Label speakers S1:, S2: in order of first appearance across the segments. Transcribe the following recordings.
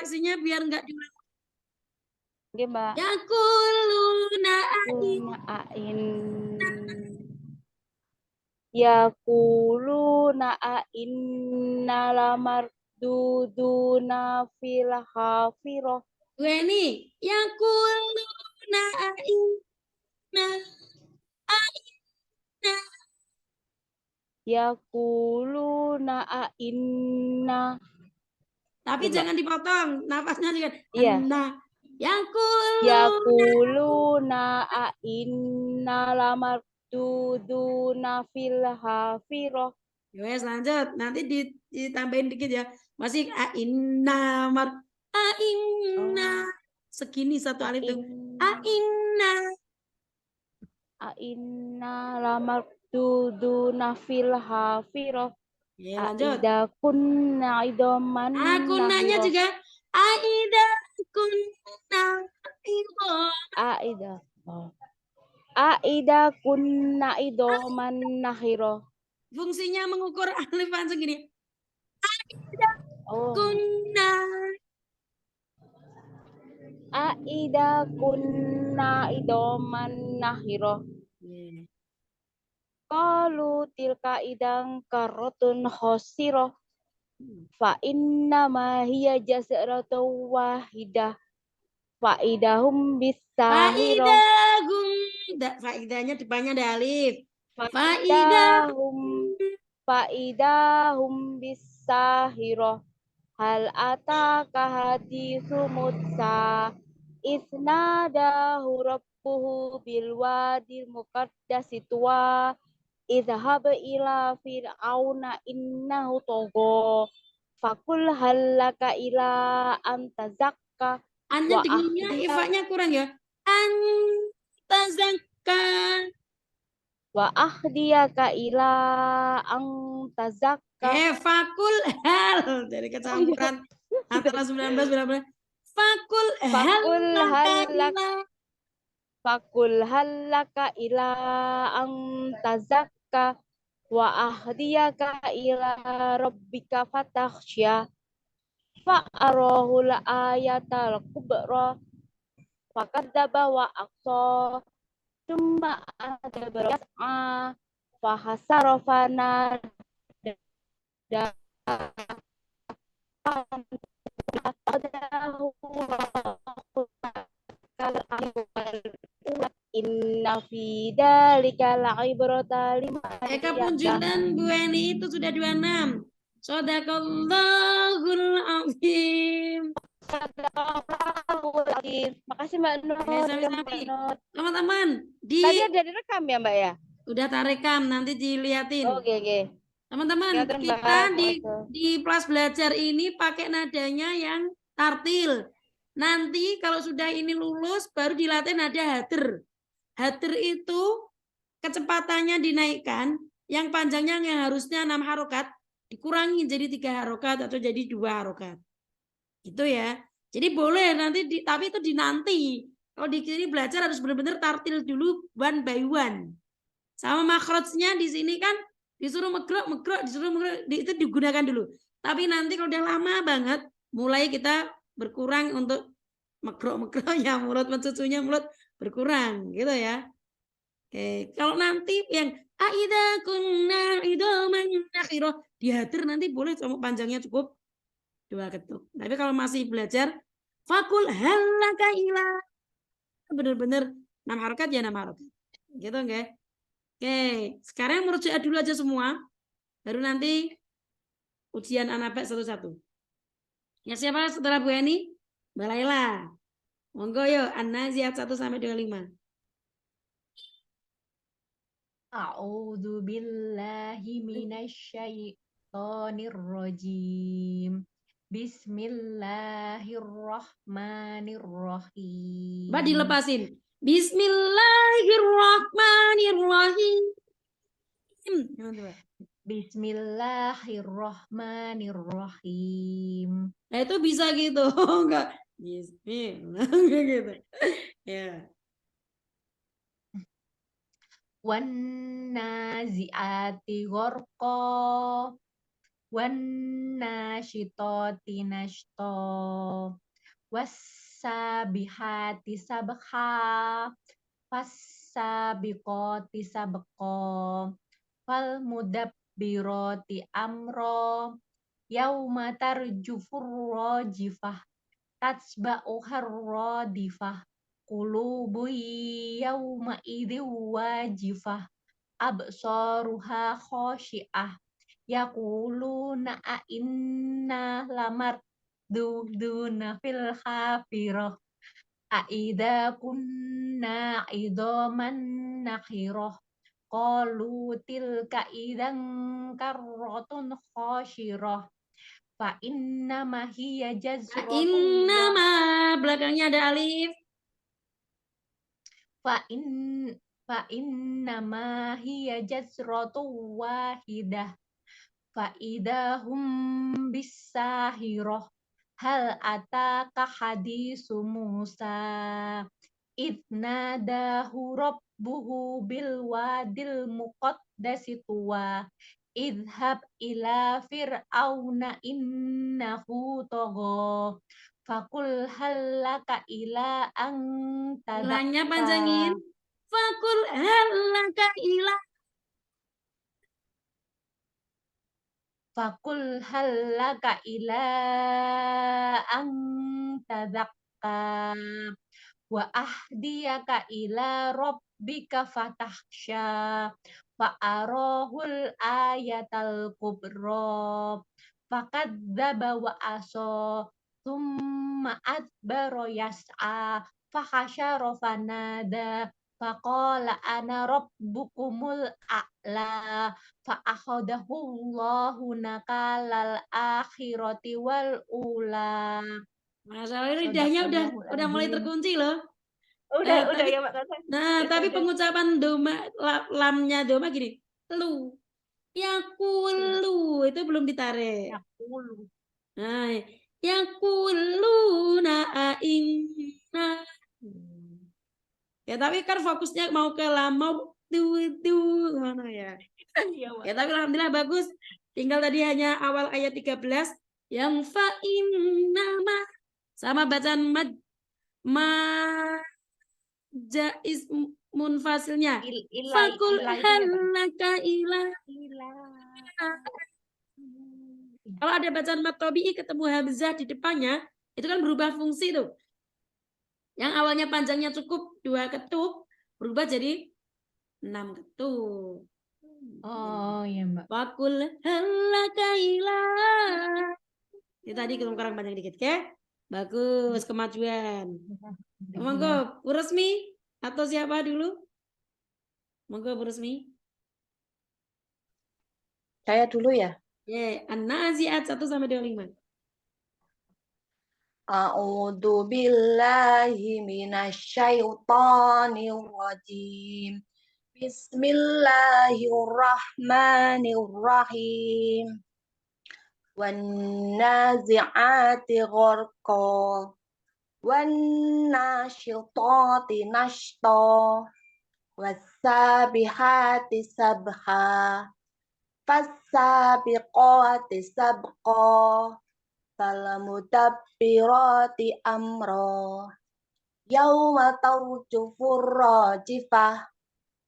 S1: redaksinya biar enggak diulang.
S2: Oke, Mbak.
S1: Yaquluna
S2: Ain. Yaquluna inna lamarduduna fil hafirah.
S1: gue nih. Yaquluna inna
S2: Yaquluna inna.
S1: tapi
S2: Ya, Mbak.
S1: jangan dipotong nafasnya juga.
S2: Iya.
S1: Anna
S2: Yaquluna inna lamarduduna fil hafirah.
S1: Wes lanjut, nanti ditambahin dikit ya. Masih inna segini satu alif tuh. Inna
S2: Inna lamarduduna fil hafirah.
S1: ya, lanjut.
S2: Aida kunna idoman
S1: Aku nanya
S2: nahiro.
S1: juga. Aida kunna
S2: Aida. Aida kunna idoman nahiro.
S1: Fungsinya mengukur alif langsung gini. Aida kunna.
S2: Aida kunna idoman nahiro. Qalu tilka idang karotun khosiro. Fa inna ma hiya jasratun wahidah. Faidahum bisahiro.
S1: Faidahnya depannya ada alif.
S2: Faidahum bisahiro. Hal ataka hadithu Musa isnadahu rabbuhu bilwadil muqaddasi tuwa idhhab ila fir'auna innahu tagha fakul halaka ila antazakka
S1: Anya
S2: wa
S1: dengannya ifanya kurang ya. Antazakka
S2: wa ahdiyaka ila antazakka.
S1: Fakul hal dari kecampuran antara 19 berapa? Fakul hal
S2: Fakul halaka ila antazakka wa ahdiyaka ila rabbika fatakhsya fa'arahul ayatal kubra fakadzaba wa aqsa thumma adabara yas'a fahasara fanada inna fi dzalika la'ibratan liman
S1: Kepunjulan Bu Eni itu sudah 26. Shadaqallahul azim.
S2: Makasih Mbak Nur.
S1: Teman-teman,
S2: tadi ada direkam ya Mbak ya?
S1: Udah tarekam, nanti dilihatin.
S2: Oke.
S1: Teman-teman, kita di kelas belajar ini pakai nadanya yang tartil. Nanti kalau sudah ini lulus, baru dilatih nada hadir. Hadir itu kecepatannya dinaikkan, yang panjangnya yang harusnya 6 harokat, dikurangi jadi 3 harokat atau jadi 2 harokat. Itu ya. Jadi boleh nanti, tapi itu di nanti. Kalau di sini belajar harus benar-benar tartil dulu one by one. Sama makrotnya di sini kan disuruh megrok, itu digunakan dulu. Tapi nanti kalau udah lama banget, mulai kita berkurang untuk megroknya, mulut mencucunya mulut berkurang, gitu ya. Oke, kalau nanti yang aida kunna idoman akhirah dihadir nanti boleh cuma panjangnya cukup 2 ketuk. Tapi kalau masih belajar fakul halaka ila benar-benar 6 harokat ya 6 harokat. Gitu enggak? Oke, sekarang merujuk dulu aja semua. Baru nanti ujian Anabak satu-satu. Ya siapa setelah Bu Eni? Mbak Laila. Monggo yuk, An-Naziat 1 sampai 25.
S3: A'udzu billahi minasyaitonir rajim. Bismillahirrahmanirrahim.
S1: Mbak dilepasin. Bismillahirrahmanirrahim.
S3: Bismillahirrahmanirrahim.
S1: Nah itu bisa gitu. Enggak. Bismillah gitu. Ya.
S3: Wan nazi'ati gharqa wan nasyitati nashta Wassabihati sabha. Fassabiqati sabqa. Fal mudabbirati amro. Yauma tarjufur rajifah. Tatsba'uhar radifah. Qulubu yauma idin wajifah. Absaruha khoshi'ah. Yaquluna a inna lamarduduna fil khafirah. Aida kunna idoman nakhirah. Qalu tilka idan karrotun khoshirah. Fa inna ma hiya jazratun
S1: Innama belakangnya ada alif.
S3: fa in fa inna ma hiya jazratun wahidah. Fa idahum bisahirah. Hal ataka hadisu Musa. Idnadahu rabbuhu bil wadil muqaddasi tuwa. Idhab ila fir'auna innahu tagha. Fakul halaka ila an
S1: Lanya
S3: tazakka.
S1: panjangin. Fakul halaka ila.
S3: Fakul halaka ila an tazakka. Wa ahdiyaka ila rabbika fatahsya. Fa arahul ayatal kubra. Fakadzdzaba wa asa. Tsumma adbara yas'a. Fahasyara fanada. Faqala ana rabbukumul a'la. Fa'akhadahu Allahu nakalal akhirati wal ula.
S1: Masalah lidahnya
S3: Shadaqallahul
S1: udah mulai
S3: azim.
S1: terkunci loh.
S2: Udah
S1: Tapi
S2: ya Mbak Tata.
S1: tapi
S2: Udah.
S1: pengucapan doma lamnya doma gini. Lu. Yakulu itu belum ditarik.
S3: Yaqulu.
S1: Nah, yakuluna inna. Ya tapi kan fokusnya mau ke lam mau tu mana ya.
S3: Iya, Mbak.
S1: Ya tapi alhamdulillah bagus. Tinggal tadi hanya awal ayat 13 yang fa innama sama bacaan ma jaiz munfasilnya. Fakul
S3: Ila itu ya, Pak.
S1: halaka ila.
S3: Ila.
S1: Kalau ada bacaan mat tabi'i ketemu hamzah di depannya, itu kan berubah fungsi tuh. Yang awalnya panjangnya cukup 2 ketuk, berubah jadi 6 ketuk.
S3: Oh, iya, Mbak.
S1: Fakul halaka ila. Ini tadi kurang panjang dikit, oke? Bagus, kemajuan. Monggo, Bu Resmi atau siapa dulu? Monggo Bu Resmi.
S4: Saya dulu ya.
S1: An-Nazi'at 1 sampai 25.
S4: A'udzu billahi minasyaitonir rajim. Bismillahirrahmanirrahim. Wan nazi'ati gharqa. Wan nasyitati nashta. Was-sabihati sabha. Fas-sabiqati sabqa. Fal-mudabbirati amra. Yauma tarjufur rajifah.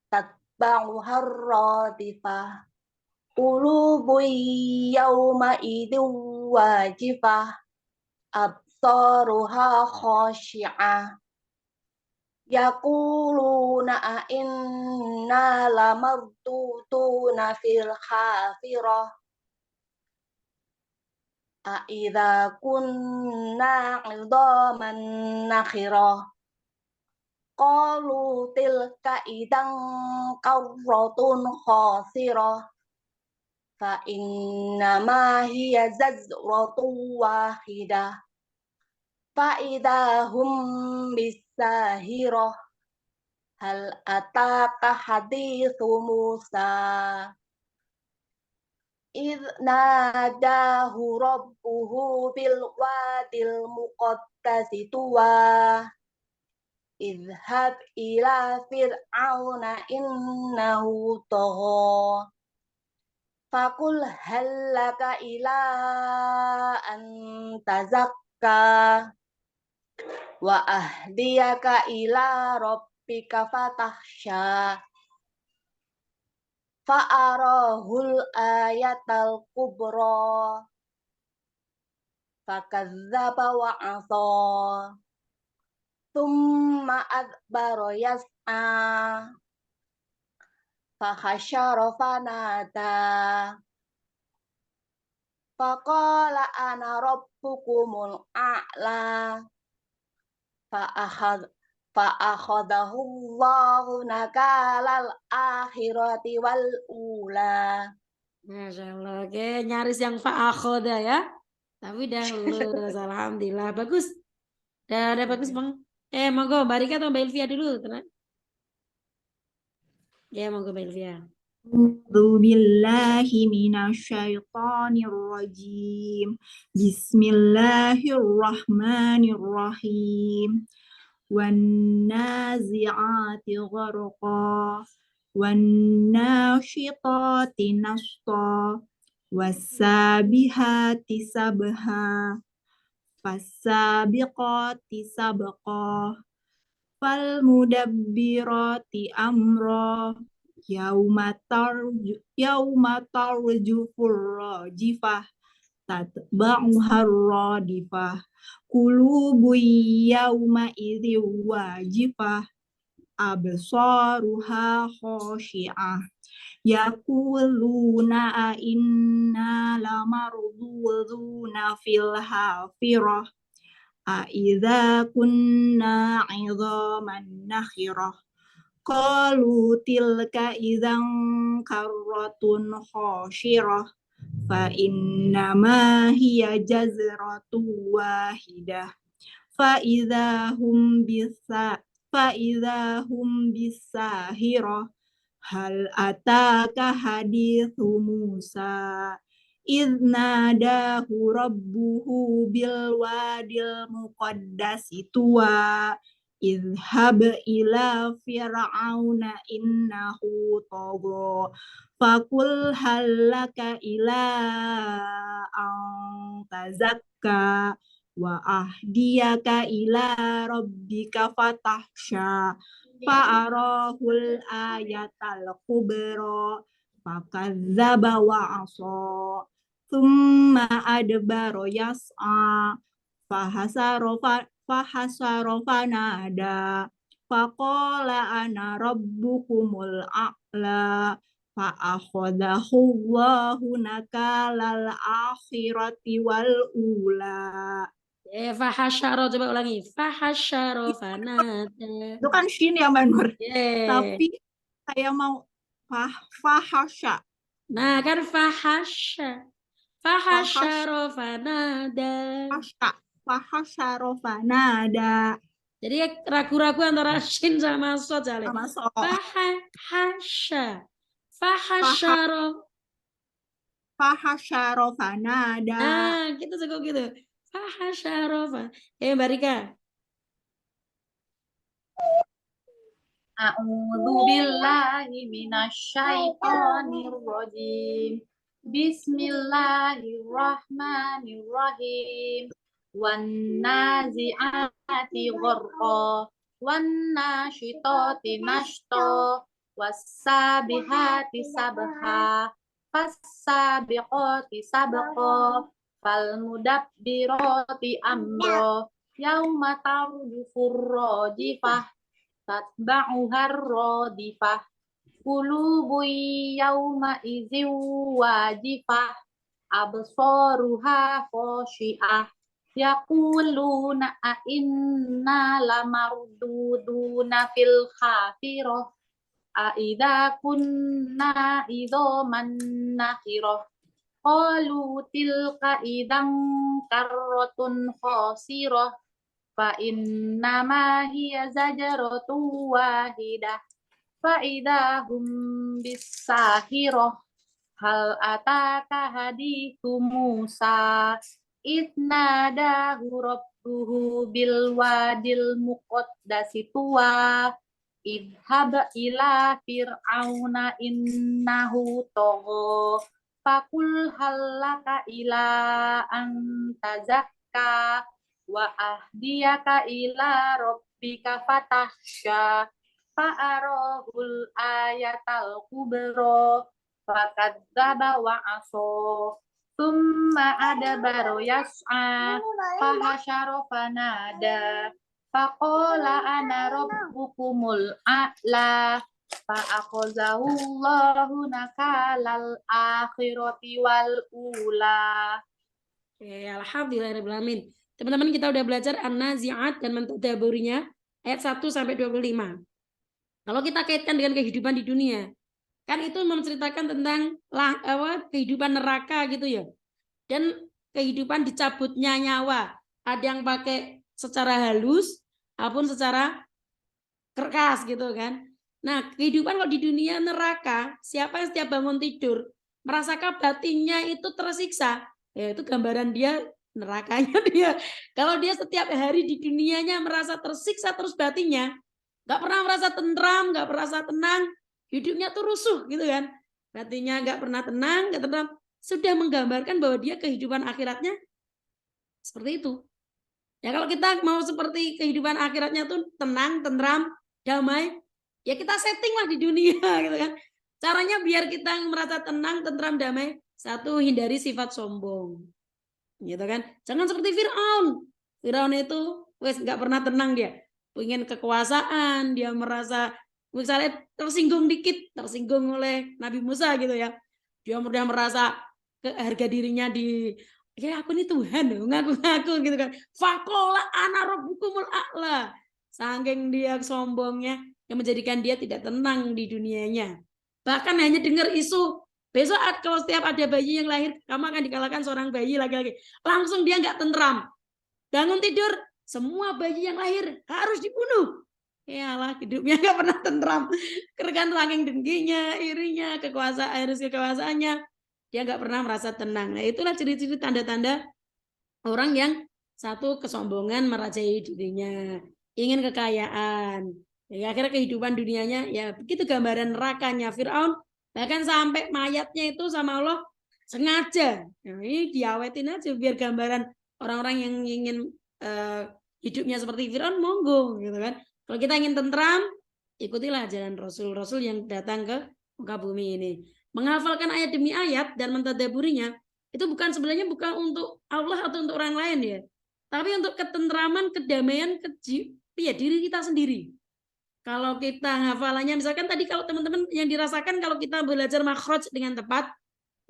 S4: Tatba'uhar radifah. Qulubu yauma idin wajifah. Absaruha khashi'ah. Yaquluna a inna lamarduduna fil khafirah. Aidza kunna 'idhaman nakhirah. Qalu tilka idan qarratun khasirah. Fa inna ma hiya zazratun wahidah. Fa idahum bisahirah. Hal ataka hadithu Musa. Idh nadahu rabbuhu bil wadil muqaddasi tuwa. Idhab ila fir'auna innahu tagha. Fakul halaka ila an tazakka. wa ahdiyaka ila rabbika fatahsya fa'arahul ayatal kubra fakadzdzaba wa 'asa thumma adbara yas'a fahasyara fanada faqala ana rabbukumul a'la fa'akhadahu Allahu nakalal akhirati wal ula.
S1: Masya Allah. Oke, nyaris yang fa'akhoda ya. Tapi dah lulus. Alhamdulillah. Bagus. Udah bagus Bang. Monggo Mbak Rika atau Mbak Ilvia dulu. Tenang. Ya, monggo Mbak Ilvia.
S5: أعوذ بالله من الشيطان الرجيم بسم الله الرحمن الرحيم والنازعات غرقا والناشطات نشطا والسابحات سبحا فالسابقات سبقا فالمدبرات أمرا yauma tarjufur rajifah tatba'uhar radifah qulubu yauma idzi wajifah absaruha khashi'ah yaquluna inna lamarduduna fil hafirah a idza kunna 'idhaman nakhirah qalu tilka idzan karratun khashirah fa innama hiya jazratun wahidah fa idzahum bisahirah hal ataka hadithu Musa idh nadahu rabbuhu bil wadil muqaddasi tuwa idhhab ila fir'auna innahu tagha faqul halaka ila an tazakka wa ahdiyaka ila rabbika fatahsya fa'arahul ayatal kubra fakadzdzaba wa 'asa thumma adbara yas'a fahasara fanada faqala ana rabbukumul a'la fa'akhadahu Allahu nakalal akhirati wal ula.
S1: Fahasyara, coba ulangi. Fahasyara fanada.
S5: Itu kan shin ya Mbak Nur.
S1: Yeah.
S5: Tapi saya mau fahasya.
S1: Nah kan fahasya. Fahasyara fanada.
S5: Fahasyara fanada.
S1: Jadi ragu-ragu antara shin sama sod jale.
S5: Sama so.
S1: Fahasya. Fahasyara.
S5: Fahasyara fanada.
S1: Nah, kita cukup gitu. Fahasyara. Mbak Rika.
S3: A'udzu billahi minasyaitonir rajim. Bismillahirrahmanirrahim. Wan nazi'ati gharqa wan nasyitati nashta was-sabihati sabha fas-sabiqati sabqa fal mudabbirati amra yauma tarjufur rajifah tatba'uhar radifah qulubu yauma idzin wajifah absaruha khashi'ah yaquluna a inna lamarduduna fil khafirah a idza kunna idzaman nakhirah qalu tilka idzan karratun khasirah fa innama hiya zajaratun wahidah fa idahum bisahirah hal ataka hadithu Musa idnadahu rabbuhu bil wadil muqaddasi tuwa idhab ila fir'auna innahu tagha faqul halaka ila an tazakka wa ahdiyaka ila rabbika fatahsya fa'arahul ayatal kubra fakadzdzaba wa aso summa adbara yas'a fahasyara fanada faqala ana rabbukumul a'la fa'akhazahu Allahu nakalal akhirati wal ula.
S1: Oke, alhamdulillahirabbil alamin. Teman-teman, kita udah belajar An-Nazi'at dan mentadaburinya ayat 1 sampai 25. Kalau kita kaitkan dengan kehidupan di dunia, kan itu menceritakan tentang kehidupan neraka gitu ya. Dan kehidupan dicabutnya nyawa. Ada yang pakai secara halus ataupun secara keras gitu kan. Nah, kehidupan kalau di dunia neraka, siapa yang setiap bangun tidur merasakan batinnya itu tersiksa, ya itu gambaran dia nerakanya dia. Kalau dia setiap hari di dunianya merasa tersiksa terus batinnya, nggak pernah merasa tentram, nggak merasa tenang, hidupnya tuh rusuh gitu kan. Batinnya nggak pernah tenang, nggak tenang, sudah menggambarkan bahwa dia kehidupan akhiratnya seperti itu. Ya kalau kita mau seperti kehidupan akhiratnya tuh tenang, tentram, damai, ya kita setting lah di dunia gitu kan. Caranya biar kita merasa tenang, tentram, damai, satu, hindari sifat sombong. Gitu kan. Jangan seperti Firaun. Firaun itu wes nggak pernah tenang dia. Pengen kekuasaan, dia merasa misalnya tersinggung dikit, tersinggung oleh Nabi Musa gitu ya. Dia udah merasa harga dirinya di ya aku ini Tuhan, ngaku-ngaku gitu kan. Faqala ana rabbukumul a'la. Saking dia sombongnya yang menjadikan dia tidak tenang di dunianya. Bahkan hanya dengar isu besok kalau setiap ada bayi yang lahir kamu akan dikalahkan seorang bayi laki-laki, langsung dia nggak tentram. Bangun tidur semua bayi yang lahir harus dibunuh. Ya Allah, hidupnya nggak pernah tentram. Kerekan saking dengkinya, irinya, kekuasaannya, dia nggak pernah merasa tenang. Nah itulah ciri-ciri tanda-tanda orang yang satu kesombongan merajai dirinya, ingin kekayaan. Ya, akhirnya kehidupan dunianya ya begitu gambaran nerakanya Firaun. Bahkan sampai mayatnya itu sama Allah sengaja. Nah, ini diawetin aja biar gambaran orang-orang yang ingin hidupnya seperti Firaun monggo gitu kan. Kalau kita ingin tentram, ikutilah jalan Rasul-Rasul yang datang ke muka bumi ini. Menghafalkan ayat demi ayat dan mentadaburinya itu sebenarnya bukan untuk Allah atau untuk orang lain ya, tapi untuk ketentraman, kedamaian diri kita sendiri. Kalau kita hafalannya, misalkan tadi kalau teman-teman yang dirasakan kalau kita belajar makhraj dengan tepat,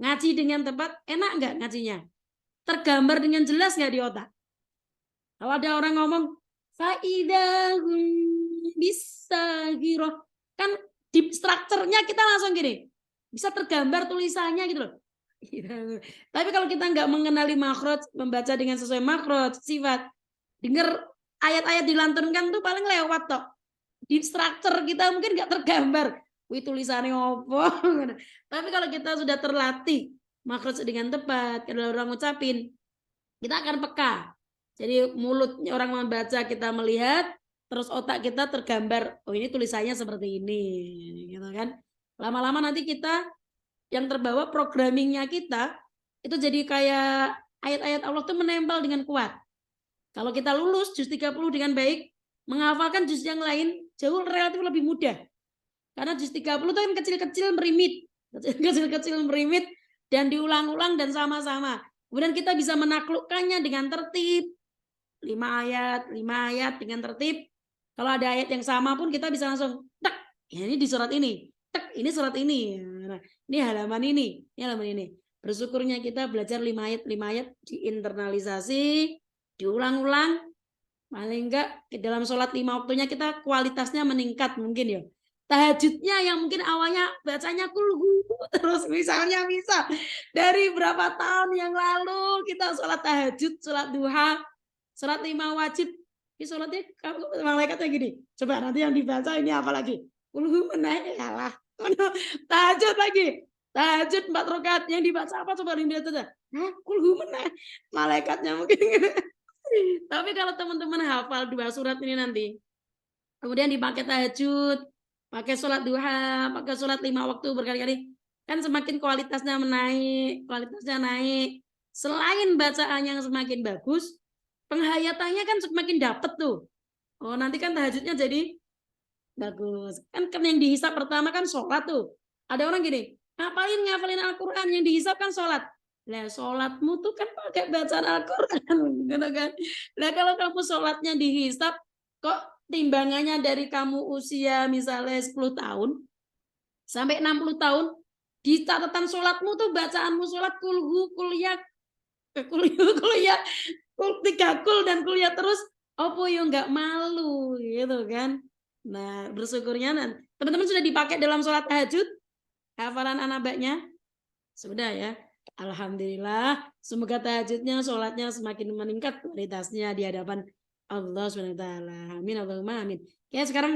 S1: ngaji dengan tepat, enak nggak ngajinya? Tergambar dengan jelas nggak di otak? Kalau ada orang ngomong faidahum bisa giroh, kan di strukturnya kita langsung gini, bisa tergambar tulisannya gitu loh. Tapi kalau kita nggak mengenali makhraj, membaca dengan sesuai makhraj, sifat, dengar ayat-ayat dilantunkan tuh paling lewat toh. Di struktur kita mungkin nggak tergambar. Wih tulisannya apa? Tapi kalau kita sudah terlatih makhraj dengan tepat, kalau orang ngucapin, kita akan peka. Jadi mulutnya orang membaca kita melihat, terus otak kita tergambar. Oh ini tulisannya seperti ini, gitu kan? Lama-lama nanti kita yang terbawa programmingnya kita itu jadi kayak ayat-ayat Allah tuh menempel dengan kuat. Kalau kita lulus juz 30 dengan baik, menghafalkan juz yang lain jauh relatif lebih mudah. Karena juz 30 itu kan kecil-kecil merimit. Kecil-kecil merimit dan diulang-ulang dan sama-sama. Kemudian kita bisa menaklukkannya dengan tertib. 5 ayat dengan tertib. Kalau ada ayat yang sama pun kita bisa langsung tek, ya ini di surat ini. Tek, ini surat ini. Nah, ini halaman ini halaman ini. Bersyukurnya kita belajar 5 ayat diinternalisasi, diulang-ulang. Paling enggak dalam sholat 5 waktunya kita kualitasnya meningkat mungkin ya. Tahajudnya yang mungkin awalnya bacanya kulhu terus misalnya bisa dari berapa tahun yang lalu kita sholat tahajud, sholat duha, sholat 5 wajib, ini sholatnya malaikatnya gini. Coba nanti yang dibaca ini apa lagi? Kulhu menaik kalah. Tahajud lagi. Tahajud 4 rakaat yang dibaca apa coba yang dibaca? Kulhu menaik. Malaikatnya mungkin gitu. Tapi kalau teman-teman hafal 2 surat ini nanti, kemudian dipakai tahajud, pakai sholat duha, pakai sholat 5 waktu berkali-kali, kan semakin kualitasnya naik. Selain bacaan yang semakin bagus, Penghayatannya kan semakin dapet tuh. Oh, nanti kan tahajudnya jadi bagus. Kan yang dihisap pertama kan sholat tuh. Ada orang gini, ngafalin Al-Quran, yang dihisap kan sholat. Lah sholatmu tuh kan pakai bacaan Al-Quran, gitu kan. Lah kalau kamu sholatnya dihisap, kok timbangannya dari kamu usia misalnya 10 tahun sampai 60 tahun, di catatan sholatmu tuh bacaanmu sholat kulhu, kuliah, kuliah, 3 kul dan kuliah terus, opo yo nggak malu gitu kan. Nah, bersyukurnya teman-teman sudah dipakai dalam sholat tahajud hafalan anak-anaknya sudah ya. Alhamdulillah, semoga tahajudnya, sholatnya semakin meningkat kualitasnya di hadapan Allah SWT. Amin, Allahumma amin. Ya, sekarang